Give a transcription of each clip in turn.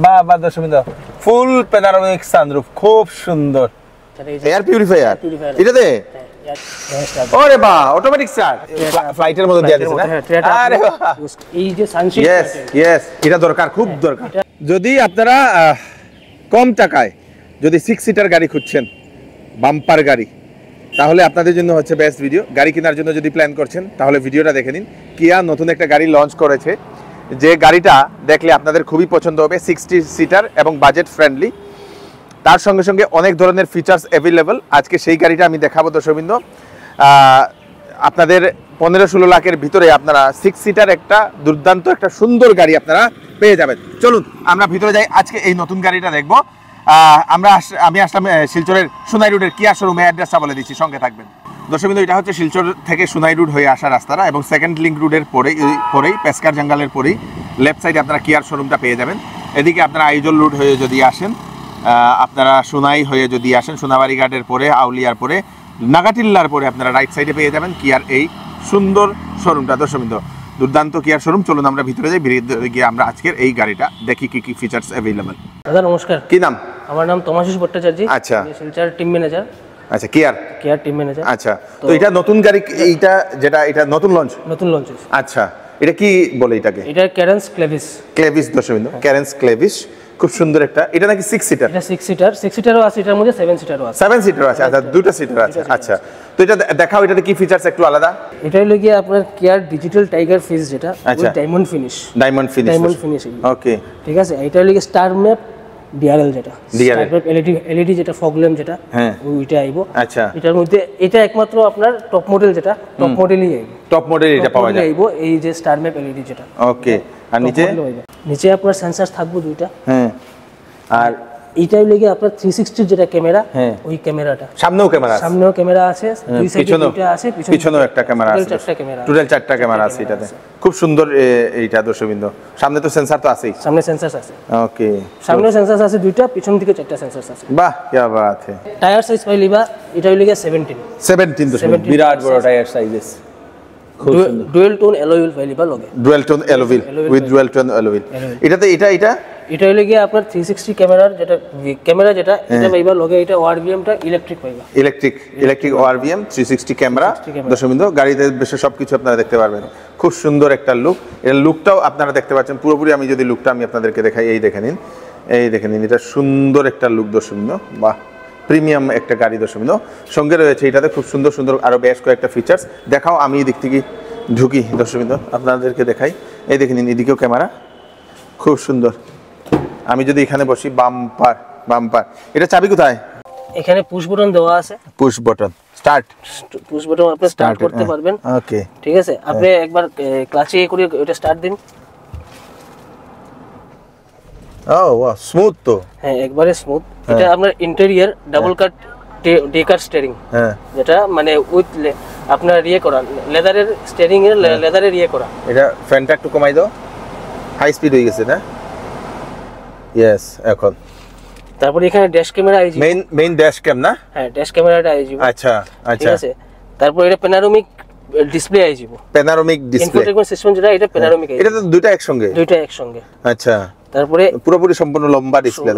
বাহ বাহ দর্শকবৃন্দ, ফুল প্যানোরামিক সানরুফ, খুব সুন্দর। এয়ার পিউরিফায়ার এটাতে, ওরে বাহ, অটোমেটিক স্টার্ট, ফ্লাইটের মধ্যে দেয়া দিয়েছে না? আরে বাহ, এই যে সানশিট, ইয়েস ইয়েস, এটা দরকার, খুব দরকার। যদি আপনারা কম টাকায় যদি 6 সিটার গাড়ি খুঁজছেন, বাম্পার গাড়ি, তাহলে আপনাদের জন্য হচ্ছে বেস্ট ভিডিও। গাড়ি কেনার জন্য যদি প্ল্যান করছেন তাহলে ভিডিওটা দেখে নিন। কিয়া নতুন একটা গাড়ি লঞ্চ করেছে, যে গাড়িটা দেখলে আপনাদের খুবই পছন্দ হবে, 60 সিটার এবং বাজেট ফ্রেন্ডলি, তার সঙ্গে সঙ্গে অনেক ধরনের ফিচার্স অ্যাভেলেবল। আজকে সেই গাড়িটা আমি দেখাবো দর্শকবৃন্দ। আপনাদের 15-16 লাখের ভিতরে আপনারা 6 সিটার একটা দুর্দান্ত একটা সুন্দর গাড়ি আপনারা পেয়ে যাবেন। চলুন আমরা ভিতরে যাই, আজকে এই নতুন গাড়িটা দেখবো। আমি আসলাম শিলচরের সোনাই রোডের কিয়া শোরুমে, অ্যাড্রেসটা বলে দিচ্ছি, সঙ্গে থাকবেন দর্শকবৃন্দ। এটা হচ্ছে শিলচর থেকে সোনাই রোড হয়ে আসা রাস্তাটা, এবং সেকেন্ড লিঙ্ক রোডের পরেই পেস্কার জঙ্গলের পরেই লেফট সাইডে আপনারা কিয়ার শোরুমটা পেয়ে যাবেন। এদিকে আপনারা আইজল রোড হয়ে যদি আসেন, আপনারা সোনাই হয়ে যদি আসেন, সোনাবাড়ি ঘাটের পরে, আউলিয়ার পরে, নাগাটিল্লার পরে আপনারা রাইট সাইডে পেয়ে যাবেন কিয়ার এই সুন্দর শোরুমটা। দর্শকবৃন্দ, দুর্দান্ত কিয়ার শোরুম। চলুন আমরা ভিতরে যাই, ভিতরে গিয়ে আমরা আজকের এই গাড়িটা দেখি কি কি ফিচার্স অ্যাভেলেবল। দাদা নমস্কার। কি নাম? আমার নাম তমাশিস ভট্টাচার্য। আচ্ছা, শিলচর টিম ম্যানেজার। আচ্ছা, কিয়ার টিম ম্যানেজার। আচ্ছা, তো এটা নতুন গাড়ি, এইটা যেটা এটা নতুন লঞ্চ হয়েছে। আচ্ছা, এটা কি বলে এটাকে? এটা ক্যারেন্স ক্লেভিস দর্শকবৃন্দ, ক্যারেন্স ক্লেভিস, খুব সুন্দর একটা। এটা নাকি 6 সিটার? এটা 6 সিটারও আছে, এটার মধ্যে 7 সিটারও আছে। 7 সিটার আছে, আচ্ছা, দুটো সিটার আছে। আচ্ছা, তো এটা দেখাও, এটাতে কি ফিচার্স একটু আলাদা? এটা হলো কি আপনার কিয়ার ডিজিটাল টাইগার ফেস, যেটা ডায়মন্ড ফিনিশ। ওকে, ঠিক আছে। এটা হলো কি স্টার ম্যাপ ডিআরএল, যেটা স্টার ম্যাপ এলইডি, যেটা ফগ ল্যাম্প, যেটা ওইটা আইবো। আচ্ছা, এটার মধ্যে এটা একমাত্র আপনার টপ মডেল, যেটা টপ মডেলই আইবো। টপ মডেল এটা পাওয়া যায় আইবো, এই যে স্টার ম্যাপ এলইডি যেটা। ওকে, আর নিচে আপনার সেন্সর থাকবে দুইটা। হ্যাঁ, আর এইটাই লেগে আপনার 360 যেটা ক্যামেরা, ওই ক্যামেরাটা, সামনেও ক্যামেরা আছে, দুই সাইডে দুটো আছে, পিছনেও একটা ক্যামেরা আছে, টোটাল 4টা ক্যামেরা আছে এটাতে। খুব সুন্দর এইটা দর্শকবৃন্দ। সামনে তো সেন্সর তো আছেই, সামনে সেন্সর আছে। ওকে, সামনে সেন্সর আছে দুইটা, পিছন দিকে 4টা সেন্সর আছে। বাহ, কি বাত है। টায়ার সাইজ পাইলিবা, এটা হইলে 17 বিরাট বড় tyre sizes. Dual tone alloy wheel পাইলিবা লগে, dual tone alloy wheel with dual tone alloy wheel. এটাতে এটা হইলে গিয়ে আপনার 360 ক্যামেরার যেটা এটা পাইবা লগে। এটা ওআরভিএমটা ইলেকট্রিক পাইবা, ইলেকট্রিক ওআরভিএম 360 ক্যামেরা। দর্শকবৃন্দ, গাড়িতে বেশ সবকিছু আপনারা দেখতে পারবেন। খুব সুন্দর একটা লুক, এর লুকটাও আপনারা দেখতে পাচ্ছেন পুরোপুরি। আমি যদি লুকটা আমি আপনাদেরকে দেখাই, এই দেখে নিন, এটা সুন্দর একটা লুক দর্শকবৃন্দ। বাহ, প্রিমিয়াম একটা গাড়ি দর্শকবৃন্দ। সঙ্গে রয়েছে এটাতে খুব সুন্দর সুন্দর আরো বেশ কয়েকটা ফিচার্স। দেখাও, আমি এই দিক থেকে ঢুকি দর্শকবৃন্দ, আপনাদেরকে দেখাই। এই দেখে নিন, এদিকেও ক্যামেরা, খুব সুন্দর। আমি যদি এখানে বসি, বাম্পার। এটা চাবি কোথায়? এখানে পুশ বাটন দেওয়া আছে, পুশ বাটন আপনি স্টার্ট করতে পারবেন। ওকে, ঠিক আছে। আপনি একবার ক্লাচে করে এটা স্টার্ট দিন। ও ওয়াও, স্মুথ তো। হ্যাঁ, একবারে স্মুথ। এটা আপনার ইন্টেরিয়র ডাবল কাট ডেকার স্টিয়ারিং, যেটা মানে উইথ আপনার করা লেদারের স্টিয়ারিং এর, লেদারের করা। এটা ফ্যানটা একটু কমাই দাও, হাই স্পিড হয়ে গেছে না? ইয়েস, এখন তারপর এখানে ড্যাশ ক্যামেরা আইজি, মেইন ড্যাশ ক্যাম না? হ্যাঁ, ড্যাশ ক্যামেরাটা আইজি। আচ্ছা, ঠিক আছে। তারপর এটা panoramic display IG, infotainment system যেটা, এটা প্যানোরামিক। এটা তো দুইটা একসঙ্গে। আচ্ছা, তারপরে পুরোপুরি সম্পূর্ণ লম্বা ডিসপ্লে,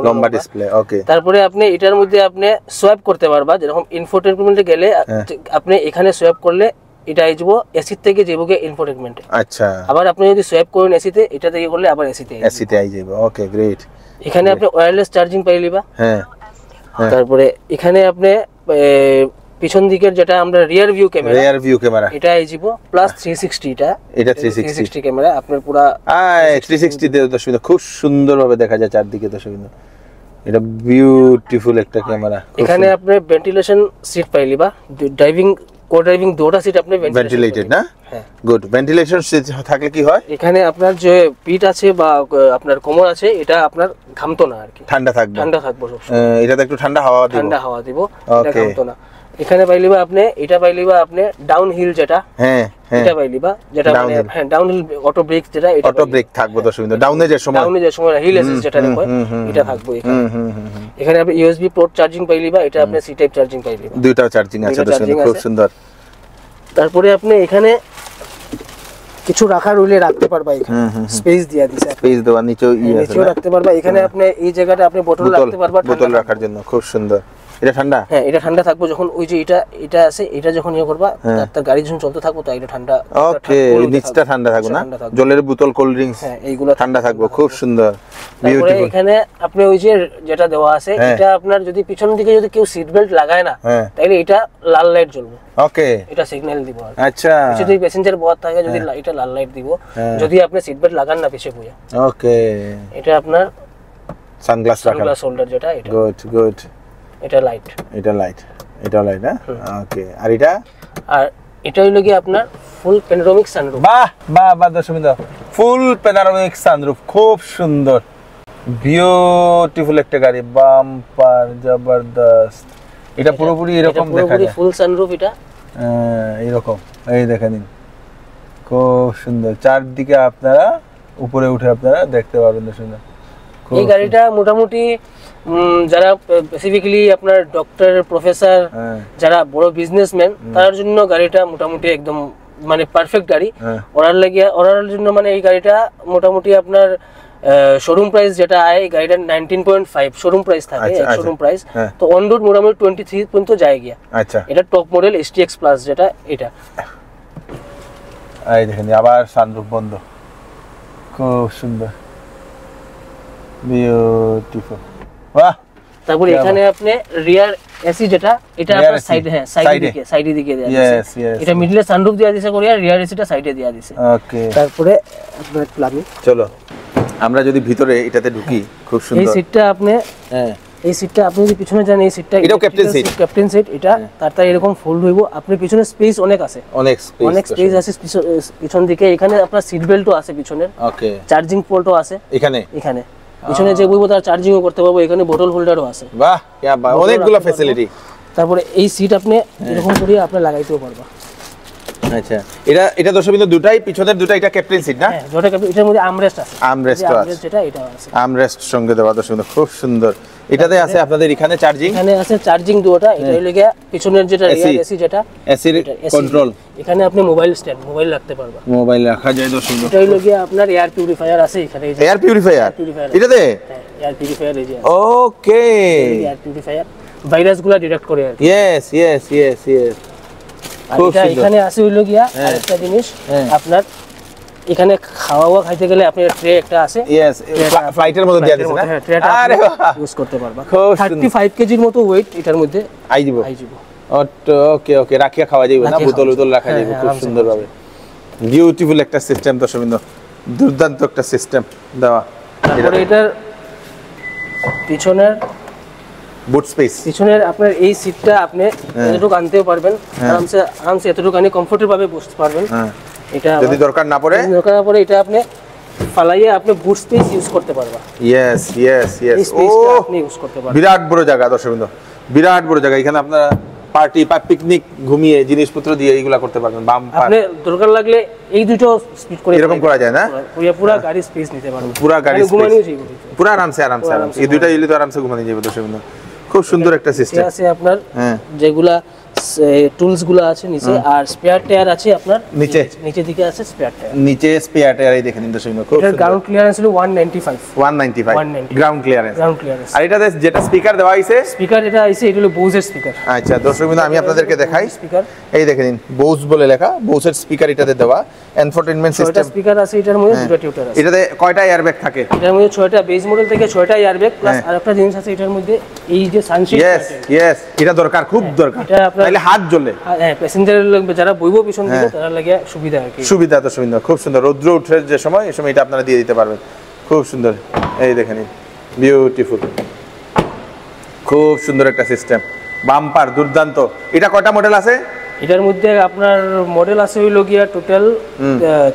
লম্বা ডিসপ্লে। ওকে, তারপরে আপনি এটার মধ্যে আপনি সোয়াইপ করতে পারবা। যেরকম ইনফোটেইনমেন্টে গেলে আপনি এখানে সোয়াইপ করলে এটা আইজবো এসি থেকে যাবো ইনফোটেইনমেন্টে। আচ্ছা, আবার আপনি যদি সোয়াইপ করেন এসিতে, এটা থেকে করলে আবার এসিতে আইজবো। ওকে, গ্রেট। এখানে আপনি ওয়্যারলেস চার্জিং পাইলিবা। হ্যাঁ, তারপরে এখানে আপনি পিছন দিকের যেটা আমরা রিয়ার ভিউ ক্যামেরা, এটা আইজবো প্লাস 360। এটা 360 ক্যামেরা আপনার পুরো 360 তে দর্শকবৃন্দ খুব সুন্দরভাবে দেখা যায় চারদিকে দর্শকবৃন্দ। এটা বিউটিফুল একটা ক্যামেরা। এখানে আপনি ভেন্টিলেশন সিট পাইলিবা, ড্রাইভিং কো-ড্রাইভিং দুটো সিট আপনি ভেন্টিলেটেড না? হ্যাঁ, গুড। ভেন্টিলেশন সিট থাকলে কি হয়? এখানে আপনার যে পিঠ আছে বা আপনার কোমর আছে, এটা আপনার ঘামতো না আর কি, ঠান্ডা থাকবে সবসময়। এটাতে একটু ঠান্ডা হাওয়া দিব, এটা ঘামতো না। এখানে পাইলিবা আপনি, এটা পাইলিবা আপনি ডাউন হিল যেটা, এটা পাইলিবা, যেটা মানে ডাউন হিল অটো ব্রেক, যেটা এটা অটো ব্রেক থাকবে দর্শকবৃন্দ। ডাউনে যে সময় হিল অ্যাসিস্ট যেটা হয়, এটা থাকবে এখানে। এখানে আপনি ইউএসবি পোর্ট চার্জিং পাইলিবা, এটা আপনি সি টাইপ চার্জিং পাইলিবা, দুইটা চার্জিং আছে দর্শকবৃন্দ, খুব সুন্দর। তারপরে আপনি এখানে কিছু রাখার হইলে রাখতে পারবা, এখানে স্পেস দিয়া দিছে, স্পেস দেওয়া, নিচেও নিচেও রাখতে পারবা। এখানে আপনি এই জায়গাটা আপনি বোতল রাখতে পারবা, বোতল রাখার জন্য খুব সুন্দর। এটা ঠান্ডা? হ্যাঁ, এটা ঠান্ডা থাকবে। যখন ওই যে এটা আছে, এটা যখন ইয়ে করবা, তার গাড়ি যখন চলতে থাকবে তো এটা ঠান্ডা। ওকে, নিচটা ঠান্ডা থাকবে না, জলের বোতল, কোল্ড ড্রিঙ্কস, হ্যাঁ এইগুলো ঠান্ডা থাকবে। খুব সুন্দর। তারপরে এখানে আপনি ওই যে যেটা দেওয়া আছে, এটা আপনার যদি পিছন দিকে যদি কেউ সিট বেল্ট লাগায় না, তাহলে এটা লাল লাইট জ্বলবে। ওকে, এটা সিগন্যাল দিব। আচ্ছা, যদি প্যাসেঞ্জার বসে থাকে, যদি এটা লাল লাইট দিব। যদি আপনি সিট বেল্ট লাগান না পিছে বইয়া। ওকে, এটা আপনার সানগ্লাস রাখা, সানগ্লাস হোল্ডার যেটা, এটা গুড গুড। এটা লাইট, এটা লাইট, এটা লাইট না? ওকে, আর এটা? আর এটা হইলো কি আপনার ফুল প্যানোরামিক সানরুফ। বাহ বাহ বাহ, দর্শক, ফুল প্যানোরামিক সানরুফ, খুব সুন্দর, বিউটিফুল একটা গাড়ি, বাম্পার জবরদস্ত। এটা পুরোপুরি এরকম দেখা যায়, ফুল সানরুফ এটা এরকম, এই দেখেন, খুব সুন্দর। চারদিকে আপনারা উপরে উঠে আপনারা দেখতে পারবেন। সুন্দর এই গাড়িটা। মোটামুটি যারা স্পেসিফিক্যালি আপনার ডক্টর, প্রফেসর, যারা বড় বিজনেসম্যান, তার জন্য গাড়িটা মোটামুটি একদম মানে পারফেক্ট গাড়ি। ওরার জন্য মানে এই গাড়িটা মোটামুটি আপনার শোরুম প্রাইস যেটা আয়, এই গাড়িটার 19.5 শোরুম প্রাইস থাকে, শোরুম প্রাইস। তো অন রোড মোটামুটি 23 পর্যন্ত যায় গিয়া। আচ্ছা, এটা টপ মডেল STX প্লাস যেটা, এটা এই দেখেন আবার সানরুফ বন্ধ, খুব সুন্দর, বিউটিফুল। বাহ। তারপরে এখানে আপনি রিয়ার এসি যেটা, এটা আপনার সাইডে, হ্যাঁ সাইডে দিকে দেয়া আছে। এটা মিডলে সানরুফ দেয়া দিয়েছে করে, আর রিয়ার এসিটা সাইডে দেয়া দিয়েছে। ওকে, তারপরে আপনার প্লাগিং। চলো আমরা যদি ভিতরে এটাতে ঢুকি, খুব সুন্দর। এই সিটটা আপনি, হ্যাঁ এই সিটটা আপনি যদি পিছনে যান, এই সিটটা এটাও ক্যাপ্টেন সিট, এটা তার এরকম ফোল্ড হইব। আপনি পিছনে স্পেস অনেক আছে, অনেক স্পেস আছে পিছন দিকে। এখানে আপনার সিট বেল্টও আছে পিছনের। ওকে, চার্জিং পোর্টও আছে এখানে পিছনে যে বইবো তার চার্জিংও করতে পারবো। এখানে বোতল হোল্ডারও আছে। বাহ, কি বাহ, অনেকগুলো ফ্যাসিলিটি। তারপরে এই সিট আপনি এরকম করে আপনি লাগাইতেও পারবা। আচ্ছা, এটা দর্শকবৃন্দ দুটাই, পিছনের দুটা, এটা ক্যাপ্টেন সিট না? হ্যাঁ, যেটা ক্যাপ্টেন, এটার মধ্যে আর্মরেস্ট আছে, আর্মরেস্ট আছে, যেটা এটা আছে, আর্মরেস্ট সঙ্গে দেওয়া। দর্শকবৃন্দ খুব সুন্দর। এটাতে আছে আপনাদের এখানে চার্জিং, এখানে আছে চার্জিং দুটো। এটা হইলো গিয়া পিছনের যেটা রিয়ার এসি, যেটা এসি কন্ট্রোল। এখানে আপনি মোবাইল স্ট্যান্ড, মোবাইল রাখতে পারবা, মোবাইল রাখা যায়। দর্শকবৃন্দ এটা হইলো গিয়া আপনার এয়ার পিউরিফায়ার আছে এখানে। এয়ার পিউরিফায়ার এটাতে? হ্যাঁ, এয়ার পিউরিফায়ার এই যে। ওকে, এয়ার পিউরিফায়ার ভাইরাসগুলো ডিটেক্ট করে আর কি। Yes yes yes yes. খুব সুন্দর। এখানে আছে হইলো গিয়া আরেকটা জিনিস, আপনার এখানে খাওয়া খাইতে গেলে আপনি ট্রে একটা আছে। ইয়েস, ফ্লাইটের মধ্যে দেয়া দিছে না? আরে ইউজ করতে পারবা। 35 কেজির মতো ওয়েট এটার মধ্যে আইজিব। ওকে ওকে, রাখিয়া খাওয়া যাবে না, বোতল রাখা যাবে খুব সুন্দরভাবে। বিউটিফুল একটা সিস্টেম দর্শকবৃন্দ, দুর্দান্ত একটা সিস্টেম দেওয়া। তারপরে এটার পিছনের বুট স্পেস, পিছনের আপনার এই সিটটা আপনি এতটুকু আনতেও পারবেন, আরামসে এতটুকু আনি কমফোর্টেবল ভাবে বসতে পারবেন। এটা যদি দরকার না পড়ে এটা আপনি ফালাইয়ে আপনি বুট স্পেস ইউজ করতে পারবা। ইয়েস ইয়েস ইয়েস, ও আপনি ইউজ করতে পারবেন। বিরাট বড় জায়গা দর্শকবৃন্দ, বিরাট বড় জায়গা। এখানে আপনারা পার্টি বা পিকনিক ঘুমিয়ে জিনিসপত্র দিয়ে এইগুলা করতে পারবেন। আপনি দরকার লাগলে এই দুটো স্পিড করে এরকম করা যায় না? পুরো গাড়ি স্পেস নিতে পারবেন, পুরো গাড়ি ঘুমানো যাবে, পুরো আরামসে এই দুইটা ইলে তো আরামসে ঘুমানো যাবে দর্শকবৃন্দ। খুব সুন্দর একটা সিস্টেম আছে আপনার, যেগুলা টুলস গুলো আছে নিচে, আর স্পেয়ার টায়ার আছে আপনার নিচে দিকে আছে স্পেয়ার টায়ার, নিচে স্পেয়ার টায়ার। এই দেখেন দর্শকবৃন্দ, খুব সুন্দর। গ্রাউন্ড ক্লিয়ারেন্স হলো 195 গ্রাউন্ড ক্লিয়ারেন্স। আর এটাতে যেটা স্পিকার দেওয়া হইছে, স্পিকার এটা আইছে, এটা হলো বোজের স্পিকার। আচ্ছা দর্শকবৃন্দ, আমি আপনাদেরকে দেখাই স্পিকার। এই দেখেন বোজ বলে লেখা, বোজের স্পিকার এটাতে দেওয়া। এন্টারটেইনমেন্ট সিস্টেম স্পিকার আছে এটার মধ্যে, দুটো টিউটার আছে। এটাতে কয়টা এয়ারব্যাগ থাকে? এটার মধ্যে 6টা, বেস মডেল থেকে 6টা এয়ারব্যাগ, প্লাস আরেকটা জিনিস আছে এটার মধ্যে, এই যে সানশিট। ইয়েস, এটা দরকার, খুব দরকার, তাইলে হাত জ্বলে। হ্যাঁ, প্যাসেঞ্জার যারা বইবো পিছন দিকে তারা লাগে সুবিধা আর কি। সুবিধা তো সুবিধা, খুব সুন্দর। রৌদ্র উঠে যে সময়, এই সময় এটা আপনারা দিয়ে দিতে পারবেন, খুব সুন্দর। এই দেখেন, বিউটিফুল, খুব সুন্দর একটা সিস্টেম, বাম্পার দুর্দান্ত। এটা কয়টা মডেল আছে? এটার মধ্যে আপনার মডেল আছে হইলো গিয়া টোটাল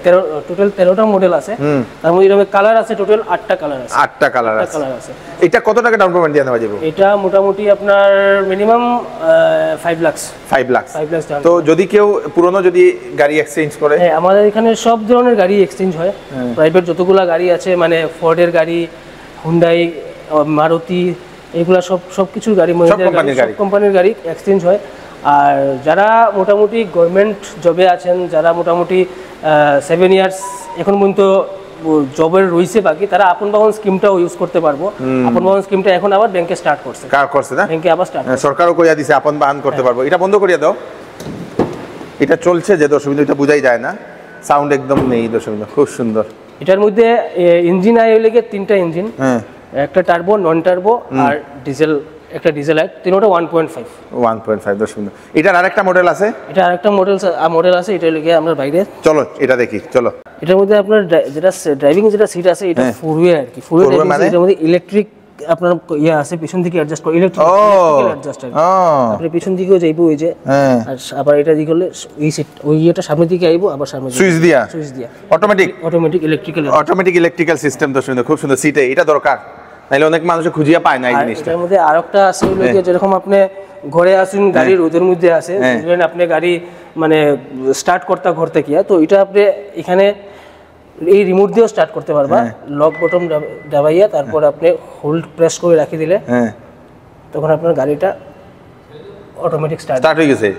13টা মডেল আছে। তার মধ্যে এরকম কালার আছে টোটাল 8টা কালার আছে। 8টা কালার আছে। এটা কত টাকা ডাউন পেমেন্ট দিয়ে দেওয়া যাবে? এটা মোটামুটি আপনার মিনিমাম 5 লাখ। তো যদি কেউ পুরনো যদি গাড়ি এক্সচেঞ্জ করে? হ্যাঁ, আমাদের এখানে সব ধরনের গাড়ি এক্সচেঞ্জ হয়। প্রাইভেট যতগুলা গাড়ি আছে, মানে ফোর্ডের গাড়ি, হুন্ডাই, মারুতি, এগুলা সব কিছুর গাড়ি, সব কোম্পানির গাড়ি এক্সচেঞ্জ হয়। আর যারা মোটামুটি গভর্নমেন্ট জবে আছেন, যারা মোটামুটি 7 ইয়ার্স এখন পর্যন্ত জবের রয়েছে বাকি, তারা আপন বাহন স্কিমটাও ইউজ করতে পারবো। আপন বাহন স্কিমটা এখন আবার ব্যাংকে স্টার্ট করছে না, ব্যাংকে আবার স্টার্ট সরকারও কইয়া দিছে আপন বাহন করতে পারবো। এটা বন্ধ করিয়া দাও, এটা চলছে যে দর্শক, এটা বোঝাই যায় না, সাউন্ড একদম নেই দর্শক, খুব সুন্দর। এটার মধ্যে ইঞ্জিন আই হলে 3টা ইঞ্জিন, একটা টার্বো, নন টার্বো আর ডিজেল, একটা ডিজেল আই, তিনটা 1.5 দর্শক। এটার আরেকটা মডেল আছে, এটা আরেকটা মডেল আছে, এটা হলে আমরা বাইরে চলো এটা দেখি। চলো, এটার মধ্যে আপনার যেটা ড্রাইভিং যেটা সিট আছে এটা ফোর ওয়ে আর কি, ফোর ওয়ে মানে এটার মধ্যে ইলেকট্রিক আপনার ইয়া আছে, পিছন থেকে অ্যাডজাস্ট করে ইলেকট্রিক অ্যাডজাস্টার, আপনি পিছন দিকেও যাইবো ওই যে, আর আবার এটা দিকে হলে এই সিট ওই এটা সামনের দিকে আইবো, আবার সামনে সুইচ দিয়া অটোমেটিক ইলেকট্রিক্যাল সিস্টেম দর্শক, খুব সুন্দর। সিটে এটা দরকার, নাইলে অনেক মানুষ খুঁজিয়া পায় না এই জিনিসটা। এর মধ্যে আরেকটা আছে হলো যে যেরকম আপনি ঘরে আসুন, গাড়ি রোদের মধ্যে আছে, ধরেন আপনি গাড়ি মানে স্টার্ট করতে কি, তো এটা আপনি এখানে এই রিমোট দিয়েও স্টার্ট করতে পারবা, লক বটন দাবাইয়া তারপর আপনি হোল্ড প্রেস করে রাখি দিলে তখন আপনার গাড়িটা অটোমেটিক স্টার্ট হয়ে গেছে।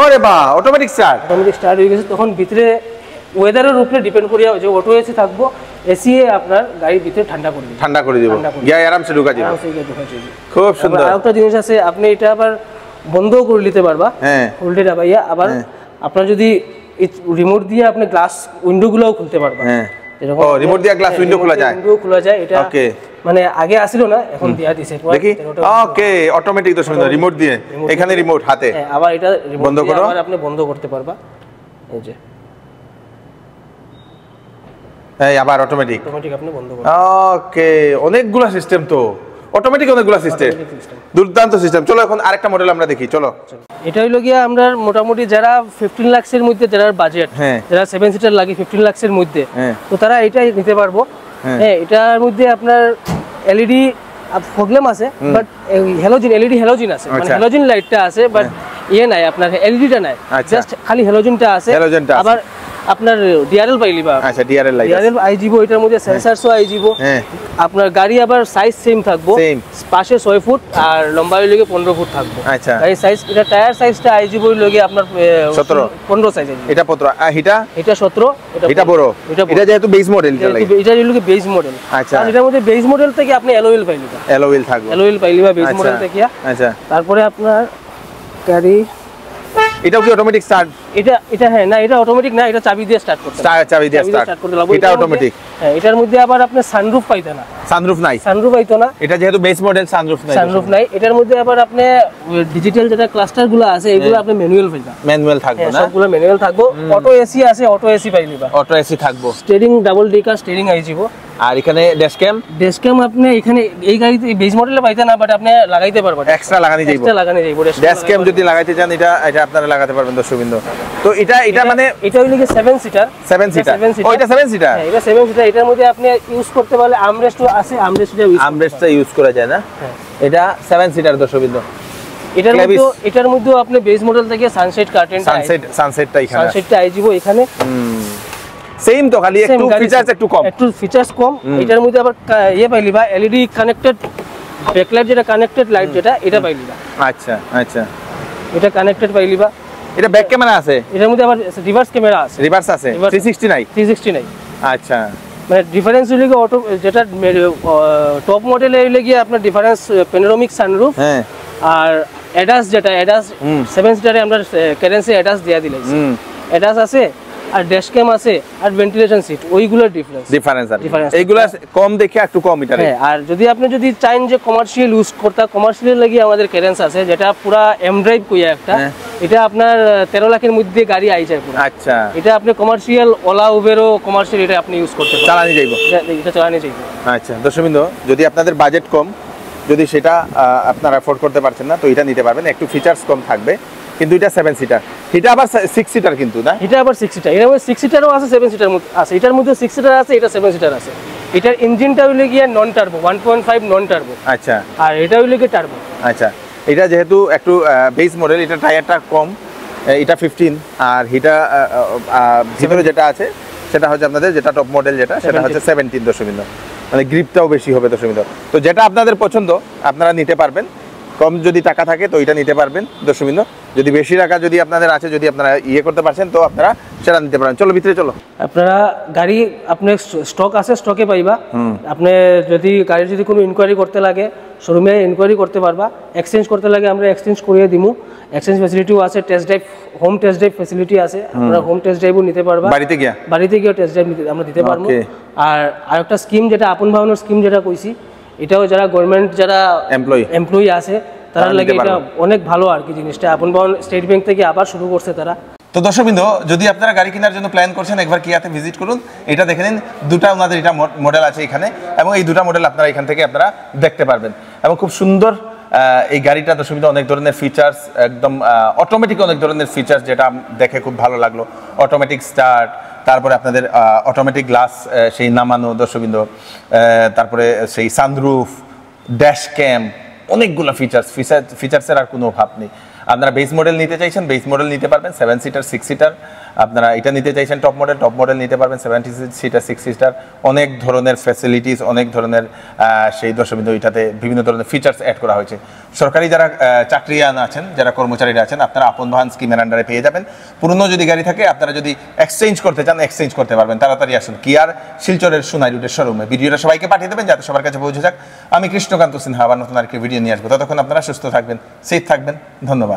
ওরে বাহ, অটোমেটিক স্টার্ট হয়ে গেছে। তখন ভিতরে ওয়েদারের উপরে ডিপেন্ড করিয়া যে অটো এসি থাকবো, এসি এ আপনার গাড়ির ভিতরে ঠান্ডা করে দিব, গিয়া আরামসে ঢুকা যাবে, খুব সুন্দর। আরেকটা জিনিস আছে, আপনি এটা আবার বন্ধও করে নিতে পারবা হোল্ডে দাবাইয়া। আবার আপনার যদি রিমোট দিয়ে আপনি গ্লাস উইন্ডো গুলোও খুলতে পারবা, এরকম রিমোট দিয়ে গ্লাস উইন্ডো খোলা যায়। এটা মানে আগে আসিল না, এখন দিয়া দিছে দেখি। ওকে, অটোমেটিক তো সুন্দর, রিমোট দিয়ে এখানে রিমোট হাতে, আবার এটা বন্ধ করো, আবার আপনি বন্ধ করতে পারবা, এই যে এই আবার অটোমেটিক আপনি বন্ধ করুন। ওকে, অনেকগুলা সিস্টেম তো, অটোমেটিক অনেকগুলা সিস্টেম, দুর্দান্ত সিস্টেম। চলো এখন আরেকটা মডেল আমরা দেখি। চলো, এটা হইলো গিয়া আমরা মোটামুটি যারা 15 লাখের মধ্যে, যারা বাজেট, যারা 7 সিটার লাগে 15 লাখের মধ্যে, তো তারা এটাই নিতে পারবো। এটার মধ্যে আপনার এলইডি প্রবলেম আছে, বাট হ্যালোজিন আছে, মানে হ্যালোজিন লাইটটা আছে, বাট ইয়ে নাই আপনার এলইডিটা নাই, জাস্ট খালি হ্যালোজিনটা আছে। আবার আপনার ডিআরএল পাইলিবা, আচ্ছা ডিআরএল আইজিবো, এটার মধ্যে সেন্সরসও আইজিবো। আপনার গাড়ি আবার সাইজ সেম থাকবো, পাশে 6 ফুট আর লম্বা হইলে 15 ফুট থাকবো। আচ্ছা, গাড়ি সাইজ, এটা টায়ার সাইজটা আইজিবো হইলে আপনার 15 সাইজ, এটা 15, এটা 17, এটা বড়, এটা যেহেতু বেস মডেল, এটা হইলো বেস মডেল। আচ্ছা, আর এটার মধ্যে বেস মডেল থেকে আপনি অ্যালয় হুইল পাইলিবা বেস মডেল থেকে। আচ্ছা, তারপরে আপনার গাড়ি এটাও কি অটোমেটিক স্টার্ট? এটা হ্যাঁ, না এটা অটোমেটিক না, এটা চাবি দিয়ে স্টার্ট করতে, চাবি দিয়ে স্টার্ট করতে লাগবে, এটা অটোমেটিক। হ্যাঁ, এটার মধ্যে আবার আপনি সানরুফ পাইতো না, সানরুফ পাইতো না, এটা যেহেতু বেস মডেল, সানরুফ নাই। এটার মধ্যে আবার আপনি ডিজিটাল যেটা ক্লাস্টারগুলো আছে এগুলো আপনি ম্যানুয়াল পাইতা, ম্যানুয়াল থাকবে না, সবগুলো ম্যানুয়াল থাকবে। অটো এসি আছে, অটো এসি পাইলিবা, অটো এসি থাকবো। Steering double ডিকার steering আইজিবো। আর এখানে ড্যাশক্যাম আপনি এখানে এই গাড়িতে বেস মডেলে পাইতা না, বাট আপনি লাগাইতে পারবেন, এক্সট্রা লাগানি যাইবো। ড্যাশক্যাম যদি লাগাইতে চান এটা আপনারা লাগাতে পারবেন দর্শকবৃন্দ। তো এটা মানে এটা হইলো কি 7 সিটার, ও এটা 7 সিটার, হ্যাঁ এটা 7 সিটার। এটার মধ্যে আপনি ইউজ করতে পারলে আর্মরেস্ট আছে, আর্মরেস্টটা ইউজ করা যায় না। এটা 7 সিটার দর্শকবৃন্দ। এটার মধ্যে আপনি বেস মডেল থেকে সানসেট কার্টেন, সানসেটটা আইজিবো এখানে সেম, তো খালি একটু ফিচারস কম। এটার মধ্যে আবার ইয়ে পাইলিবা এলইডি কানেক্টেড ব্যাকলাইট, যেটা কানেক্টেড লাইট যেটা, এটা পাইলিবা। আচ্ছা, এটা কানেক্টেড পাইলিবা। এটা ব্যাক ক্যামেরা আছে, এটার মধ্যে আবার রিভার্স ক্যামেরা আছে, 360 নাই। আচ্ছা, মানে ডিফারেন্স হইলে কি অটো যেটা টপ মডেলে হইলে কি আপনার ডিফারেন্স প্যানোরামিক সানরুফ, আর এডাস যেটা 7 সিটারে আমরা কারেন্সি এডাস দিয়া দিলাই, এডাস আছে, আর ড্যাশক্যাম আছে, আর ভেন্টিলেশন সিট, ওইগুলোর ডিফারেন্স এইগুলা কম দেখে একটু কম এটা। হ্যাঁ, আর যদি আপনি চাইন যে কমার্শিয়াল ইউজ করতে, কমার্শিয়াল লাগি আমাদের ক্যারেন্স আছে, যেটা পুরা এম ড্রাইভ কইয়া একটা, এটা আপনার 13 লাখের মধ্যে গাড়ি আই যায় পুরো। আচ্ছা, এটা আপনি কমার্শিয়াল ওলা উবেরও কমার্শিয়াল এটা আপনি ইউজ করতে পারেন, চালানি যাইবো, এটা চালানি যাইবো। আচ্ছা দর্শকবৃন্দ, যদি আপনাদের বাজেট কম, যদি সেটা আপনারা অ্যাফোর্ড করতে পারছেন না, তো এটা নিতে পারবেন, একটু ফিচারস কম থাকবে, কিন্তু এটা 7 সিটার। এটা আবার 6 সিটার কিন্তু না, এটা আবার 6 সিটার। এর মধ্যে 6 সিটারও আছে, 7 সিটার আছে, এটার মধ্যে 6 সিটার আছে, এটা 7 সিটার আছে। এটার ইঞ্জিনটা হইলে গিয়া নন টার্বো, 1.5 নন টার্বো। আচ্ছা, আর এটা হইলে কি টার্বো। আচ্ছা, এটা যেহেতু একটু বেস মডেল, এটা টায়ারটা কম, এটা 15, আর এটা ভিতরে যেটা আছে সেটা হচ্ছে আপনাদের যেটা টপ মডেল, যেটা সেটা হচ্ছে 17 দর্শকবৃন্দ, মানে গ্রিপটাও বেশি হবে দর্শকবৃন্দ। তো যেটা আপনাদের পছন্দ আপনারা নিতে পারবেন। কম যদি টাকা থাকে তো এটা নিতে পারবেন দর্শকবৃন্দ, যদি বেশি টাকা যদি আপনাদের আছে, যদি আপনারা ইয়ে করতে পারছেন তো আপনারা সেটা নিতে পারেন। চলো ভিতরে চলো। আপনারা গাড়ি আপনার স্টক আছে, স্টকে পাইবা। আপনি যদি গাড়ির যদি কোনো ইনকোয়ারি করতে লাগে শোরুমে ইনকোয়ারি করতে পারবা, এক্সচেঞ্জ করতে লাগে আমরা এক্সচেঞ্জ করিয়ে দিমু, এক্সচেঞ্জ ফ্যাসিলিটিও আছে, test drive home test drive facility আছে, আপনারা হোম টেস্ট ড্রাইভও নিতে পারবা, বাড়িতে গিয়ে টেস্ট ড্রাইভ আমরা দিতে পারবো। আর আরেকটা স্কিম যেটা আপন ভাবনার স্কিম যেটা কইছি, এটাও যারা গভর্নমেন্ট যারা এমপ্লয়ি আছে তারা লাগে এটা অনেক ভালো আর কি জিনিসটা। আপন ভাবনা স্টেট ব্যাংক থেকে আবার শুরু করছে তারা। তো দর্শকবৃন্দ, যদি আপনারা গাড়ি কেনার জন্য প্ল্যান করছেন একবার কিয়াতে ভিজিট করুন। এটা দেখে নিন, দুটা ওনাদের এটা মডেল আছে এখানে, এবং এই দুটা মডেল আপনারা এখান থেকে আপনারা দেখতে পারবেন। এবং খুব সুন্দর এই গাড়িটা দর্শকবৃন্দ, অনেক ধরনের ফিচার্স, একদম অটোমেটিক অনেক ধরনের ফিচার্স, যেটা দেখে খুব ভালো লাগলো। অটোমেটিক স্টার্ট, তারপরে আপনাদের অটোমেটিক গ্লাস সেই নামানো দর্শকবৃন্দ, তারপরে সেই সানরুফ, ড্যাশ ক্যাম, অনেকগুলো ফিচার্সের আর কোনো অভাব নেই। আপনারা বেস মডেল নিতে চাইছেন, বেস মডেল নিতে পারবেন, 7 সিটার 6 সিটার। আপনারা এটা নিতে চাইছেন টপ মডেল নিতে পারবেন, 70 সিটার 6 সিটার। অনেক ধরনের ফ্যাসিলিটিস, অনেক ধরনের সেই দর্শকবৃন্দ এটাতে বিভিন্ন ধরনের ফিচার্স অ্যাড করা হয়েছে। সরকারি যারা চাকরিয়ান আছেন, যারা কর্মচারীরা আছেন, আপনারা আপন বাহন স্কিমের আন্ডারে পেয়ে যাবেন। পুরনো যদি গাড়ি থাকে আপনারা যদি এক্সচেঞ্জ করতে চান, এক্সচেঞ্জ করতে পারবেন। তাড়াতাড়ি আসুন কিয়ার শিলচরের সোনাই রোডের শোরুমে। ভিডিওটা সবাইকে পাঠিয়ে দেবেন যাতে সবার কাছে পৌঁছে যাক। আমি কৃষ্ণকান্ত সিনহা আবার নতুন আরেকটি ভিডিও নিয়ে আসবো। ততক্ষণ আপনারা সুস্থ থাকবেন, সেফ থাকবেন। ধন্যবাদ।